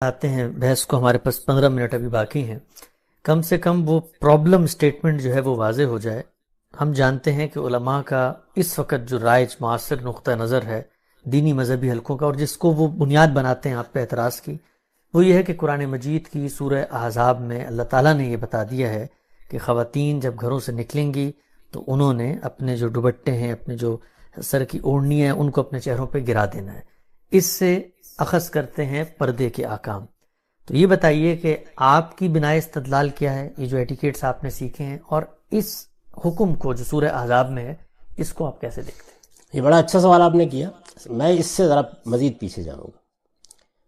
آتے ہیں بحث کو، ہمارے پاس 15 منٹ ابھی باقی ہیں، کم سے کم وہ پرابلم سٹیٹمنٹ جو ہے وہ واضح ہو جائے۔ ہم جانتے ہیں کہ علماء کا اس وقت جو رائج معاصر نقطہ نظر ہے دینی مذہبی حلقوں کا، اور جس کو وہ بنیاد بناتے ہیں آپ پہ اعتراض کی، وہ یہ ہے کہ قرآن مجید کی سورہ احزاب میں اللہ تعالیٰ نے یہ بتا دیا ہے کہ خواتین جب گھروں سے نکلیں گی تو انہوں نے اپنے جو دوپٹے ہیں، اپنے جو سر کی اوڑھنی ہیں، ان کو اپنے چہروں پہ گرا دینا ہے۔ اس سے اخذ کرتے ہیں پردے کے احکام۔ تو یہ بتائیے کہ آپ کی بنائے استدلال کیا ہے، یہ جو ایٹیکیٹس آپ نے سیکھے ہیں، اور اس حکم کو جو سورہ احزاب میں ہے اس کو آپ کیسے دیکھتے ہیں؟ یہ بڑا اچھا سوال آپ نے کیا۔ میں اس سے ذرا مزید پیچھے جاؤں گا۔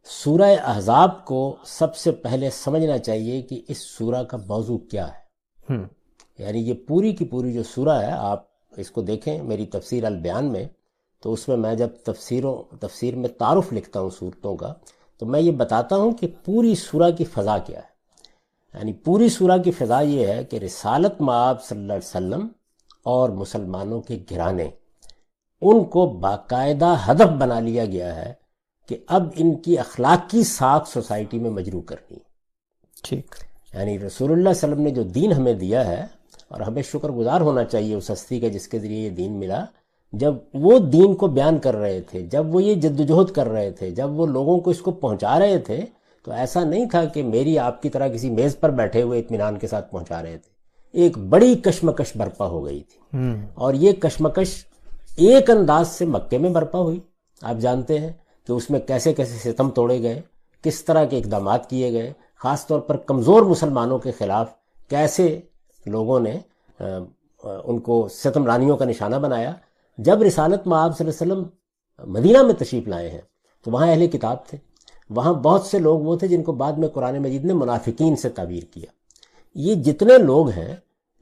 سورہ احزاب کو سب سے پہلے سمجھنا چاہیے کہ اس سورہ کا موضوع کیا ہے۔ یعنی یہ پوری کی پوری جو سورہ ہے، آپ اس کو دیکھیں میری تفسیر البیان میں، تو اس میں جب تفسیر میں تعارف لکھتا ہوں صورتوں کا، تو میں یہ بتاتا ہوں کہ پوری سورہ کی فضا کیا ہے۔ یعنی پوری سورہ کی فضا یہ ہے کہ رسالت مآب صلی اللہ علیہ وسلم اور مسلمانوں کے گھرانے، ان کو باقاعدہ ہدف بنا لیا گیا ہے کہ اب ان کی اخلاقی ساکھ سوسائٹی میں مجروح کرنی ہے۔ ٹھیک، یعنی رسول اللہ صلی اللہ علیہ وسلم نے جو دین ہمیں دیا ہے، اور ہمیں شکر گزار ہونا چاہیے اس ہستی کا جس کے ذریعے یہ دین ملا، جب وہ دین کو بیان کر رہے تھے، جب وہ یہ جدوجہد کر رہے تھے، جب وہ لوگوں کو اس کو پہنچا رہے تھے، تو ایسا نہیں تھا کہ میری آپ کی طرح کسی میز پر بیٹھے ہوئے اطمینان کے ساتھ پہنچا رہے تھے۔ ایک بڑی کشمکش برپا ہو گئی تھی، اور یہ کشمکش ایک انداز سے مکے میں برپا ہوئی۔ آپ جانتے ہیں کہ اس میں کیسے کیسے ستم توڑے گئے، کس طرح کے اقدامات کیے گئے، خاص طور پر کمزور مسلمانوں کے خلاف کیسے لوگوں نے ان کو ستم رانیوں کا نشانہ بنایا۔ جب رسالت مآب صلی اللہ علیہ وسلم مدینہ میں تشریف لائے ہیں تو وہاں اہل کتاب تھے، وہاں بہت سے لوگ وہ تھے جن کو بعد میں قرآن مجید نے منافقین سے تعبیر کیا۔ یہ جتنے لوگ ہیں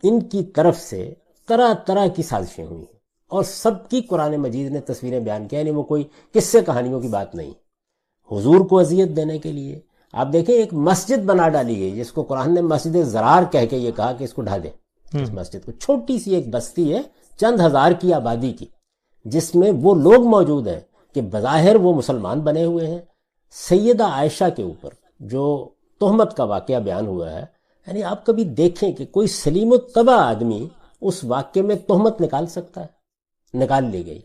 ان کی طرف سے طرح طرح کی سازشیں ہوئی ہیں، اور سب کی قرآن مجید نے تصویریں بیان کیا۔ یعنی وہ کوئی قصے کہانیوں کی بات نہیں۔ حضور کو اذیت دینے کے لیے آپ دیکھیں ایک مسجد بنا ڈالی گئی جس کو قرآن نے مسجد زرار کہہ کے یہ کہا کہ اس کو ڈھا دیں۔ اس مسجد کو، چھوٹی سی ایک بستی ہے چند ہزار کی آبادی کی، جس میں وہ لوگ موجود ہیں کہ بظاہر وہ مسلمان بنے ہوئے ہیں۔ سیدہ عائشہ کے اوپر جو تہمت کا واقعہ بیان ہوا ہے، یعنی آپ کبھی دیکھیں کہ کوئی سلیم الطبع آدمی اس واقعے میں تہمت نکال سکتا ہے؟ نکال لی گئی۔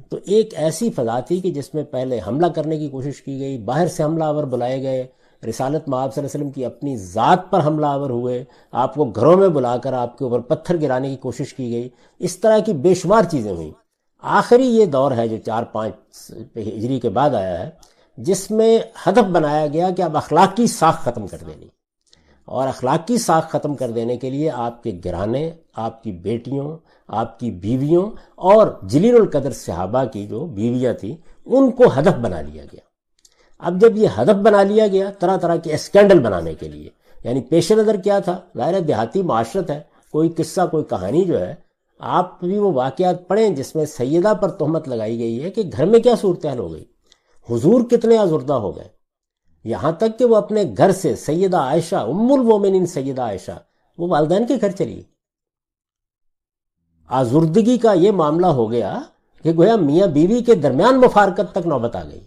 تو ایک ایسی فضا تھی کہ جس میں پہلے حملہ کرنے کی کوشش کی گئی، باہر سے حملہ آور بلائے گئے، رسالت مآب صلی اللہ علیہ وسلم کی اپنی ذات پر حملہ آور ہوئے، آپ کو گھروں میں بلا کر آپ کے اوپر پتھر گرانے کی کوشش کی گئی۔ اس طرح کی بے شمار چیزیں ہوئیں۔ آخری یہ دور ہے جو 4-5 ہجری کے بعد آیا ہے، جس میں ہدف بنایا گیا کہ اب اخلاقی ساکھ ختم کر دینی، اور اخلاقی ساکھ ختم کر دینے کے لیے آپ کے گھرانے، آپ کی بیٹیوں، آپ کی بیویوں، اور جلیل القدر صحابہ کی جو بیویاں تھیں ان کو ہدف بنا لیا گیا۔ اب جب یہ ہدف بنا لیا گیا طرح طرح کے اسکینڈل بنانے کے لیے، یعنی پیش نظر کیا تھا؟ ظاہر دیہاتی معاشرت ہے، کوئی قصہ کوئی کہانی جو ہے، آپ بھی وہ واقعات پڑھیں جس میں سیدہ پر تہمت لگائی گئی ہے کہ گھر میں کیا صورتحال ہو گئی، حضور کتنے آزردہ ہو گئے، یہاں تک کہ وہ اپنے گھر سے سیدہ عائشہ ام المومنین سیدہ عائشہ وہ والدین کے گھر چلی۔ آزردگی کا یہ معاملہ ہو گیا کہ گویا میاں بیوی کے درمیان مفارقت تک نوبت آ گئی۔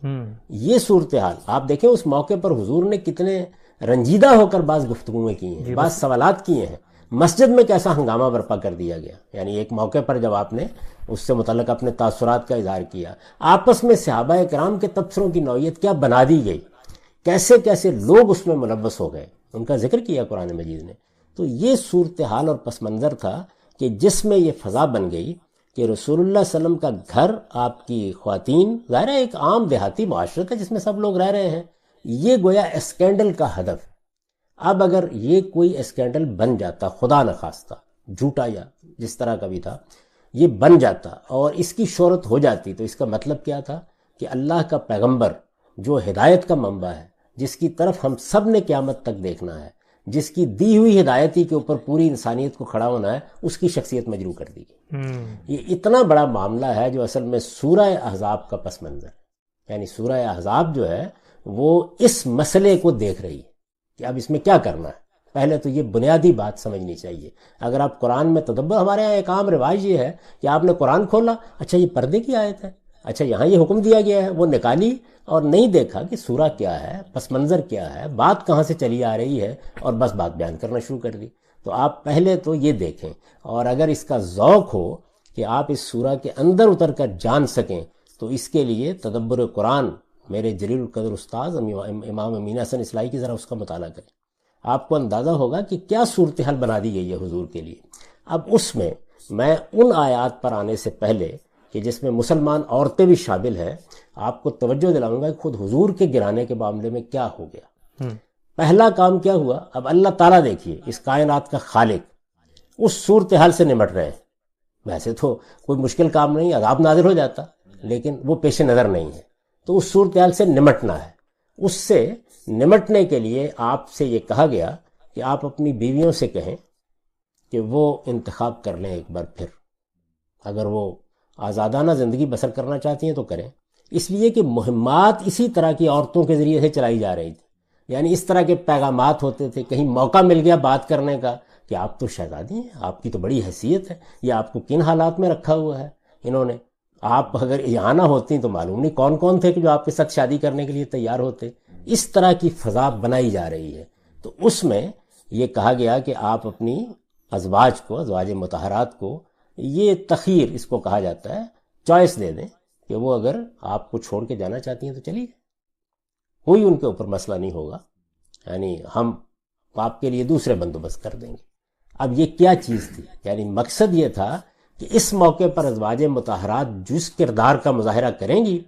یہ صورتحال آپ دیکھیں، اس موقع پر حضور نے کتنے رنجیدہ ہو کر بعض گفتگویں کی ہیں، بعض سوالات کیے ہیں۔ مسجد میں کیسا ہنگامہ برپا کر دیا گیا، یعنی ایک موقع پر جب آپ نے اس سے متعلق اپنے تاثرات کا اظہار کیا، آپس میں صحابہ کرام کے تبصروں کی نوعیت کیا بنا دی گئی، کیسے کیسے لوگ اس میں ملوث ہو گئے، ان کا ذکر کیا قرآن مجید نے۔ تو یہ صورتحال اور پس منظر تھا کہ جس میں یہ فضا بن گئی کہ رسول اللہ صلی اللہ علیہ وسلم کا گھر، آپ کی خواتین، ظاہر ہے ایک عام دیہاتی معاشرت ہے جس میں سب لوگ رہ رہے ہیں، یہ گویا اسکینڈل کا ہدف ہے۔ اب اگر یہ کوئی اسکینڈل بن جاتا، خدا نخواستہ جھوٹا یا جس طرح کا بھی تھا، یہ بن جاتا اور اس کی شہرت ہو جاتی، تو اس کا مطلب کیا تھا کہ اللہ کا پیغمبر جو ہدایت کا منبع ہے، جس کی طرف ہم سب نے قیامت تک دیکھنا ہے، جس کی دی ہوئی ہدایتی کے اوپر پوری انسانیت کو کھڑا ہونا ہے، اس کی شخصیت مجروح کر دی گئی۔ یہ اتنا بڑا معاملہ ہے جو اصل میں سورہ احزاب کا پس منظر ہے۔ یعنی سورہ احزاب جو ہے وہ اس مسئلے کو دیکھ رہی ہے کہ اب اس میں کیا کرنا ہے۔ پہلے تو یہ بنیادی بات سمجھنی چاہیے۔ اگر آپ قرآن میں تدبر، ہمارے یہاں ایک عام رواج یہ ہے کہ آپ نے قرآن کھولا، اچھا یہ پردے کی آیت ہے، اچھا یہاں یہ حکم دیا گیا ہے، وہ نکالی اور نہیں دیکھا کہ سورہ کیا ہے، پس منظر کیا ہے، بات کہاں سے چلی آ رہی ہے، اور بس بات بیان کرنا شروع کر دی۔ تو آپ پہلے تو یہ دیکھیں، اور اگر اس کا ذوق ہو کہ آپ اس سورہ کے اندر اتر کر جان سکیں تو اس کے لیے تدبر قرآن میرے جلیل القدر استاذ امام امین حسن اصلاحی کی ذرا اس کا مطالعہ کریں، آپ کو اندازہ ہوگا کہ کیا صورتحال بنا دی گئی ہے حضور کے لیے۔ اب اس میں ان آیات پر آنے سے پہلے کہ جس میں مسلمان عورتیں بھی شامل ہیں، آپ کو توجہ دلاؤں گا کہ خود حضور کے گرانے کے معاملے میں کیا ہو گیا۔ پہلا کام کیا ہوا، اب اللہ تعالیٰ دیکھیے اس کائنات کا خالق اس صورتحال سے نمٹ رہے ہیں۔ ویسے تو کوئی مشکل کام نہیں، عذاب نازل ہو جاتا، لیکن وہ پیش نظر نہیں ہے، تو اس صورتحال سے نمٹنا ہے۔ اس سے نمٹنے کے لیے آپ سے یہ کہا گیا کہ آپ اپنی بیویوں سے کہیں کہ وہ انتخاب کر لیں ایک بار پھر، اگر وہ آزادانہ زندگی بسر کرنا چاہتی ہیں تو کریں، اس لیے کہ مہمات اسی طرح کی عورتوں کے ذریعے سے چلائی جا رہی تھی، یعنی اس طرح کے پیغامات ہوتے تھے، کہیں موقع مل گیا بات کرنے کا کہ آپ تو شہزادی ہیں، آپ کی تو بڑی حیثیت ہے، یہ آپ کو کن حالات میں رکھا ہوا ہے انہوں نے، آپ اگر یہاں نہ ہوتی تو معلوم نہیں کون کون تھے کہ جو آپ کے ساتھ شادی کرنے کے لیے تیار ہوتے۔ اس طرح کی فضا بنائی جا رہی ہے، تو اس میں یہ کہا گیا کہ آپ اپنی ازواج کو، ازواج مطہرات کو یہ تخیر اس کو کہا جاتا ہے، چوائس دے دیں کہ وہ اگر آپ کو چھوڑ کے جانا چاہتی ہیں تو چلیے، کوئی ان کے اوپر مسئلہ نہیں ہوگا، یعنی ہم آپ کے لیے دوسرے بندوبست کر دیں گے۔ اب یہ کیا چیز تھی، یعنی مقصد یہ تھا کہ اس موقع پر ازواج مطہرات جس کردار کا مظاہرہ کریں گی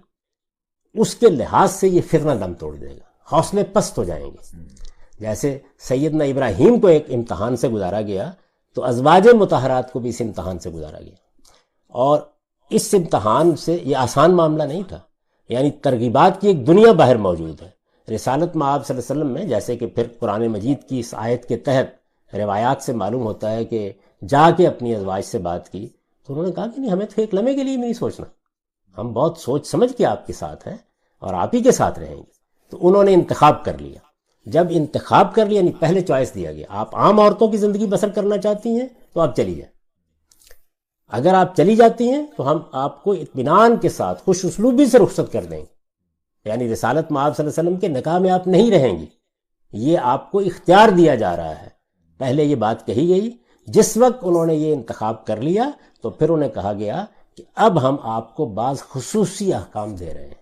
اس کے لحاظ سے یہ فتنہ دم توڑ دے گا، حوصلے پست ہو جائیں گے۔ جیسے سیدنا ابراہیم کو ایک امتحان سے گزارا گیا تو ازواج مطہرات کو بھی اس امتحان سے گزارا گیا، اور اس امتحان سے یہ آسان معاملہ نہیں تھا، یعنی ترغیبات کی ایک دنیا باہر موجود ہے۔ رسالت مآب صلی اللہ علیہ وسلم میں جیسے کہ پھر قرآن مجید کی اس آیت کے تحت روایات سے معلوم ہوتا ہے کہ جا کے اپنی ازواج سے بات کی تو انہوں نے کہا کہ نہیں، ہمیں تو ایک لمحے کے لیے بھی نہیں سوچنا، ہم بہت سوچ سمجھ کے آپ کے ساتھ ہیں اور آپ ہی کے ساتھ رہیں گے۔ تو انہوں نے انتخاب کر لیا، جب انتخاب کر لیا یعنی پہلے چوائس دیا گیا، آپ عام عورتوں کی زندگی بسر کرنا چاہتی ہیں تو آپ چلی جائیں، اگر آپ چلی جاتی ہیں تو ہم آپ کو اطمینان کے ساتھ خوش اسلوبی سے رخصت کر دیں گے، یعنی رسالت مآب صلی اللہ علیہ وسلم کے نکاح میں آپ نہیں رہیں گی، یہ آپ کو اختیار دیا جا رہا ہے۔ پہلے یہ بات کہی گئی، جس وقت انہوں نے یہ انتخاب کر لیا تو پھر انہیں کہا گیا کہ اب ہم آپ کو بعض خصوصی احکام دے رہے ہیں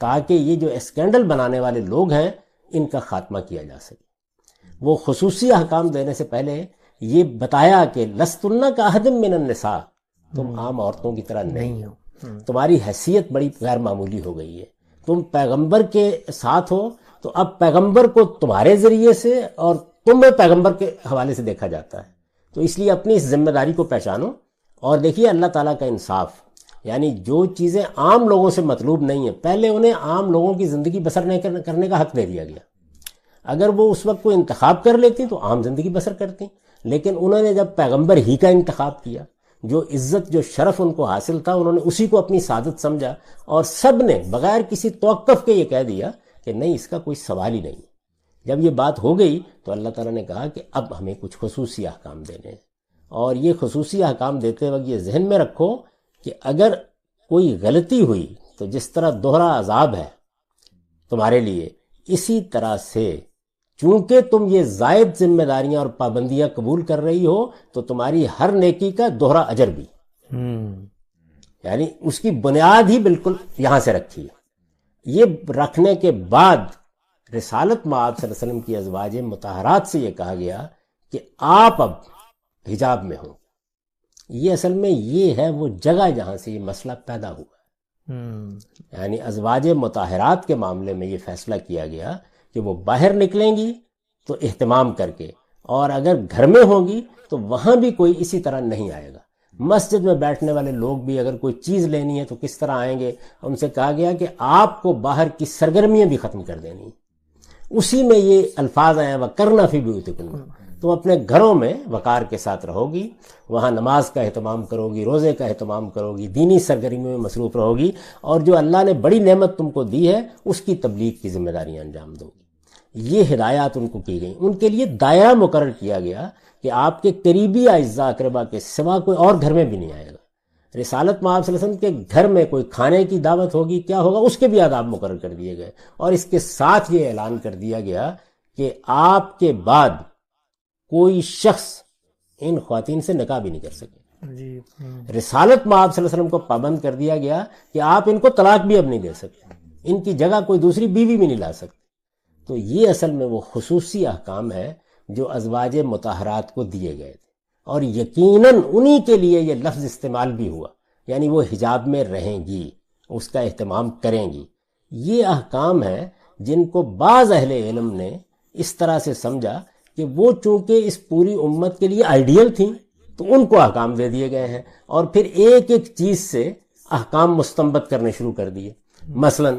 تاکہ یہ جو اسکینڈل بنانے والے لوگ ہیں ان کا خاتمہ کیا جا سکے۔ وہ خصوصی احکام دینے سے پہلے یہ بتایا کہ لستن کاحد من النساء، تم عام عورتوں کی طرح نہیں ہو، تمہاری حیثیت بڑی غیر معمولی ہو گئی ہے، تم پیغمبر کے ساتھ ہو تو اب پیغمبر کو تمہارے ذریعے سے اور تمہیں پیغمبر کے حوالے سے دیکھا جاتا ہے، تو اس لیے اپنی اس ذمہ داری کو پہچانو۔ اور دیکھیے اللہ تعالیٰ کا انصاف، یعنی جو چیزیں عام لوگوں سے مطلوب نہیں ہیں پہلے انہیں عام لوگوں کی زندگی بسر کرنے کا حق دے دیا گیا، اگر وہ اس وقت کوئی انتخاب کر لیتی تو عام زندگی بسر کرتی، لیکن انہوں نے جب پیغمبر ہی کا انتخاب کیا، جو عزت جو شرف ان کو حاصل تھا انہوں نے اسی کو اپنی سعادت سمجھا، اور سب نے بغیر کسی توقف کے یہ کہہ دیا کہ نہیں، اس کا کوئی سوال ہی نہیں۔ جب یہ بات ہو گئی تو اللہ تعالیٰ نے کہا کہ اب ہمیں کچھ خصوصی احکام دینے ہیں، اور یہ خصوصی احکام دیتے وقت یہ ذہن میں رکھو کہ اگر کوئی غلطی ہوئی تو جس طرح دوہرا عذاب ہے تمہارے لیے، اسی طرح سے چونکہ تم یہ زائد ذمہ داریاں اور پابندیاں قبول کر رہی ہو تو تمہاری ہر نیکی کا دوہرا اجر بھی، یعنی اس کی بنیاد ہی بالکل یہاں سے رکھی ہے۔ یہ رکھنے کے بعد رسالت مآب صلی اللہ علیہ وسلم کی ازواج مطہرات سے یہ کہا گیا کہ آپ اب حجاب میں ہوں۔ یہ اصل میں یہ ہے وہ جگہ جہاں سے یہ مسئلہ پیدا ہوا، یعنی ازواج مطہرات کے معاملے میں یہ فیصلہ کیا گیا کہ وہ باہر نکلیں گی تو اہتمام کر کے، اور اگر گھر میں ہوں گی تو وہاں بھی کوئی اسی طرح نہیں آئے گا۔ مسجد میں بیٹھنے والے لوگ بھی اگر کوئی چیز لینی ہے تو کس طرح آئیں گے، ان سے کہا گیا کہ آپ کو باہر کی سرگرمیاں بھی ختم کر دینی ہیں۔ اسی میں یہ الفاظ آئے وَقَرْنَ فِي بُيُوتِكُنَّ، تم اپنے گھروں میں وقار کے ساتھ رہو گی، وہاں نماز کا اہتمام کرو گی، روزے کا اہتمام کرو گی، دینی سرگرمیوں میں مصروف رہو گی، اور جو اللہ نے بڑی نعمت تم کو دی ہے اس کی تبلیغ کی ذمہ داریاں انجام دو گی۔ یہ ہدایات ان کو کی گئیں، ان کے لیے دائرہ مقرر کیا گیا کہ آپ کے قریبی اعزاء اقربا کے سوا کوئی اور گھر میں بھی نہیں آئے گا۔ رسالت میں آپ صلی اللہ علیہ وسلم کے گھر میں کوئی کھانے کی دعوت ہوگی، کیا ہوگا، اس کے بھی آداب مقرر کر دیے گئے، اور اس کے ساتھ یہ اعلان کر دیا گیا کہ آپ کے بعد کوئی شخص ان خواتین سے نکاح بھی نہیں کر سکے۔ جی رسالت میں آپ صلی اللہ علیہ وسلم کو پابند کر دیا گیا کہ آپ ان کو طلاق بھی اب نہیں دے سکتے، ان کی جگہ کوئی دوسری بیوی بھی نہیں لا سکتے۔ تو یہ اصل میں وہ خصوصی احکام ہے جو ازواج مطہرات کو دیے گئے تھے، اور یقیناً انہی کے لیے یہ لفظ استعمال بھی ہوا، یعنی وہ حجاب میں رہیں گی، اس کا اہتمام کریں گی۔ یہ احکام ہیں جن کو بعض اہل علم نے اس طرح سے سمجھا کہ وہ چونکہ اس پوری امت کے لیے آئیڈیل تھیں تو ان کو احکام دے دیے گئے ہیں، اور پھر ایک ایک چیز سے احکام مستنبط کرنے شروع کر دیے۔ مثلا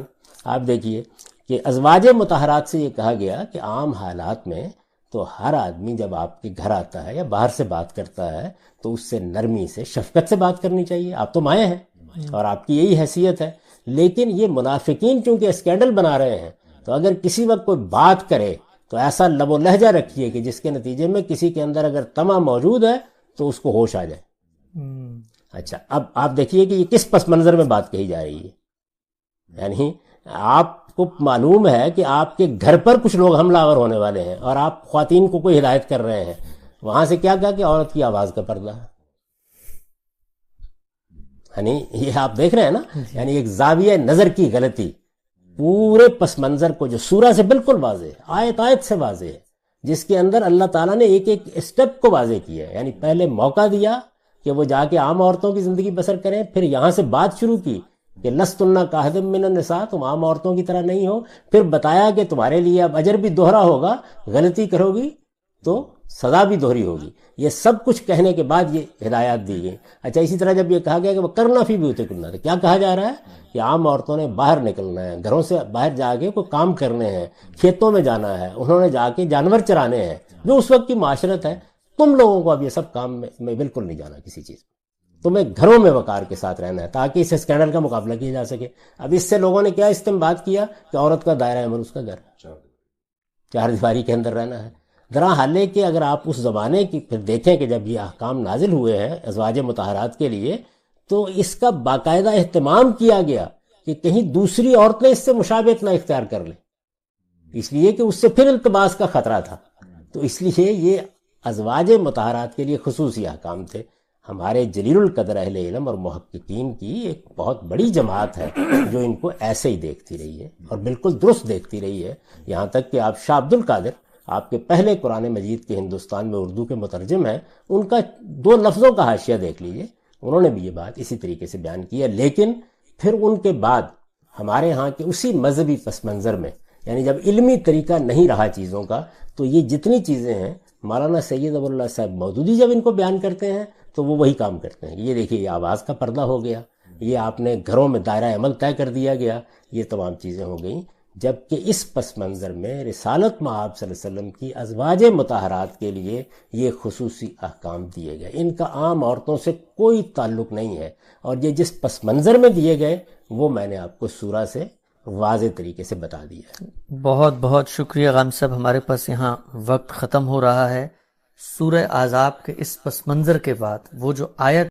آپ دیکھیے کہ ازواج مطہرات سے یہ کہا گیا کہ عام حالات میں تو ہر آدمی جب آپ کے گھر آتا ہے یا باہر سے بات کرتا ہے تو اس سے نرمی سے، شفقت سے بات کرنی چاہیے، آپ تو مائیں ہیں اور آپ کی یہی حیثیت ہے۔ لیکن یہ منافقین چونکہ اسکینڈل بنا رہے ہیں، تو اگر کسی وقت کوئی بات کرے تو ایسا لب و لہجہ رکھیے کہ جس کے نتیجے میں کسی کے اندر اگر طمع موجود ہے تو اس کو ہوش آ جائے۔ اچھا، اب آپ دیکھیے کہ یہ کس پس منظر میں بات کہی جا رہی ہے، یعنی آپ کو معلوم ہے کہ آپ کے گھر پر کچھ لوگ حملہ آور ہونے والے ہیں اور آپ خواتین کو کوئی ہدایت کر رہے ہیں، وہاں سے کیا کہا کہ عورت کی آواز کا پردہ ہے۔ یعنی یہ آپ دیکھ رہے ہیں نا، یعنی ایک زاویہ نظر کی غلطی پورے پس منظر کو جو سورہ سے بالکل واضح ہے، آیت آیت سے واضح ہے، جس کے اندر اللہ تعالیٰ نے ایک ایک اسٹیپ کو واضح کیا ہے۔ یعنی پہلے موقع دیا کہ وہ جا کے عام عورتوں کی زندگی بسر کریں، پھر یہاں سے بات شروع کی کہ لستن کاہدم من النساء، تم عام عورتوں کی طرح نہیں ہو، پھر بتایا کہ تمہارے لیے اب اجر بھی دوہرا ہوگا، غلطی کرو گی تو سزا بھی دوہری ہوگی۔ یہ سب کچھ کہنے کے بعد یہ ہدایات دی گئی۔ اچھا، اسی طرح جب یہ کہا گیا کہ وہ کرنا فی بیوتکن، تو کیا کہا جا رہا ہے کہ عام عورتوں نے باہر نکلنا ہے، گھروں سے باہر جا کے کوئی کام کرنے ہیں، کھیتوں میں جانا ہے، انہوں نے جا کے جانور چرانے ہیں، جو اس وقت کی معاشرت ہے۔ تم لوگوں کو اب یہ سب کام میں بالکل نہیں جانا، کسی چیز تمہیں گھروں میں وقار کے ساتھ رہنا ہے تاکہ اس اسکینڈل کا مقابلہ کیا جا سکے۔ اب اس سے لوگوں نے کیا استنباط کیا کہ عورت کا دائرہ عمل اس کا گھر، چار دیواری کے اندر رہنا ہے۔ ذرا حالے کہ اگر آپ اس زمانے کی پھر دیکھیں کہ جب یہ احکام نازل ہوئے ہیں ازواج مطہرات کے لیے، تو اس کا باقاعدہ اہتمام کیا گیا کہ کہیں دوسری عورتیں اس سے مشابہت نہ اختیار کر لیں، اس لیے کہ اس سے پھر التباس کا خطرہ تھا۔ تو اس لیے یہ ازواج مطہرات کے لیے خصوصی احکام تھے۔ ہمارے جلیل القدر اہل علم اور محققین کی ایک بہت بڑی جماعت ہے جو ان کو ایسے ہی دیکھتی رہی ہے اور بالکل درست دیکھتی رہی ہے، یہاں تک کہ آپ شاہ عبد القادر، آپ کے پہلے قرآن مجید کے ہندوستان میں اردو کے مترجم ہیں، ان کا 2 لفظوں کا حاشیہ دیکھ لیجئے، انہوں نے بھی یہ بات اسی طریقے سے بیان کی ہے۔ لیکن پھر ان کے بعد ہمارے ہاں کے اسی مذہبی پس منظر میں، یعنی جب علمی طریقہ نہیں رہا چیزوں کا، تو یہ جتنی چیزیں ہیں مولانا سید ابو اللہ صاحب مودودی جب ان کو بیان کرتے ہیں تو وہ وہی کام کرتے ہیں۔ یہ دیکھیے، یہ آواز کا پردہ ہو گیا، یہ آپ نے گھروں میں دائرہ عمل طے کر دیا گیا، یہ تمام چیزیں ہو گئیں۔ جبکہ اس پس منظر میں رسالت میں آپ صلی اللہ علیہ وسلم کی ازواج مطہرات کے لیے یہ خصوصی احکام دیے گئے، ان کا عام عورتوں سے کوئی تعلق نہیں ہے، اور یہ جس پس منظر میں دیے گئے وہ میں نے آپ کو سورہ سے واضح طریقے سے بتا دیا ہے۔ بہت بہت شکریہ غام صاحب، ہمارے پاس یہاں وقت ختم ہو رہا ہے۔ سورہ احزاب کے اس پس منظر کے بعد وہ جو آیت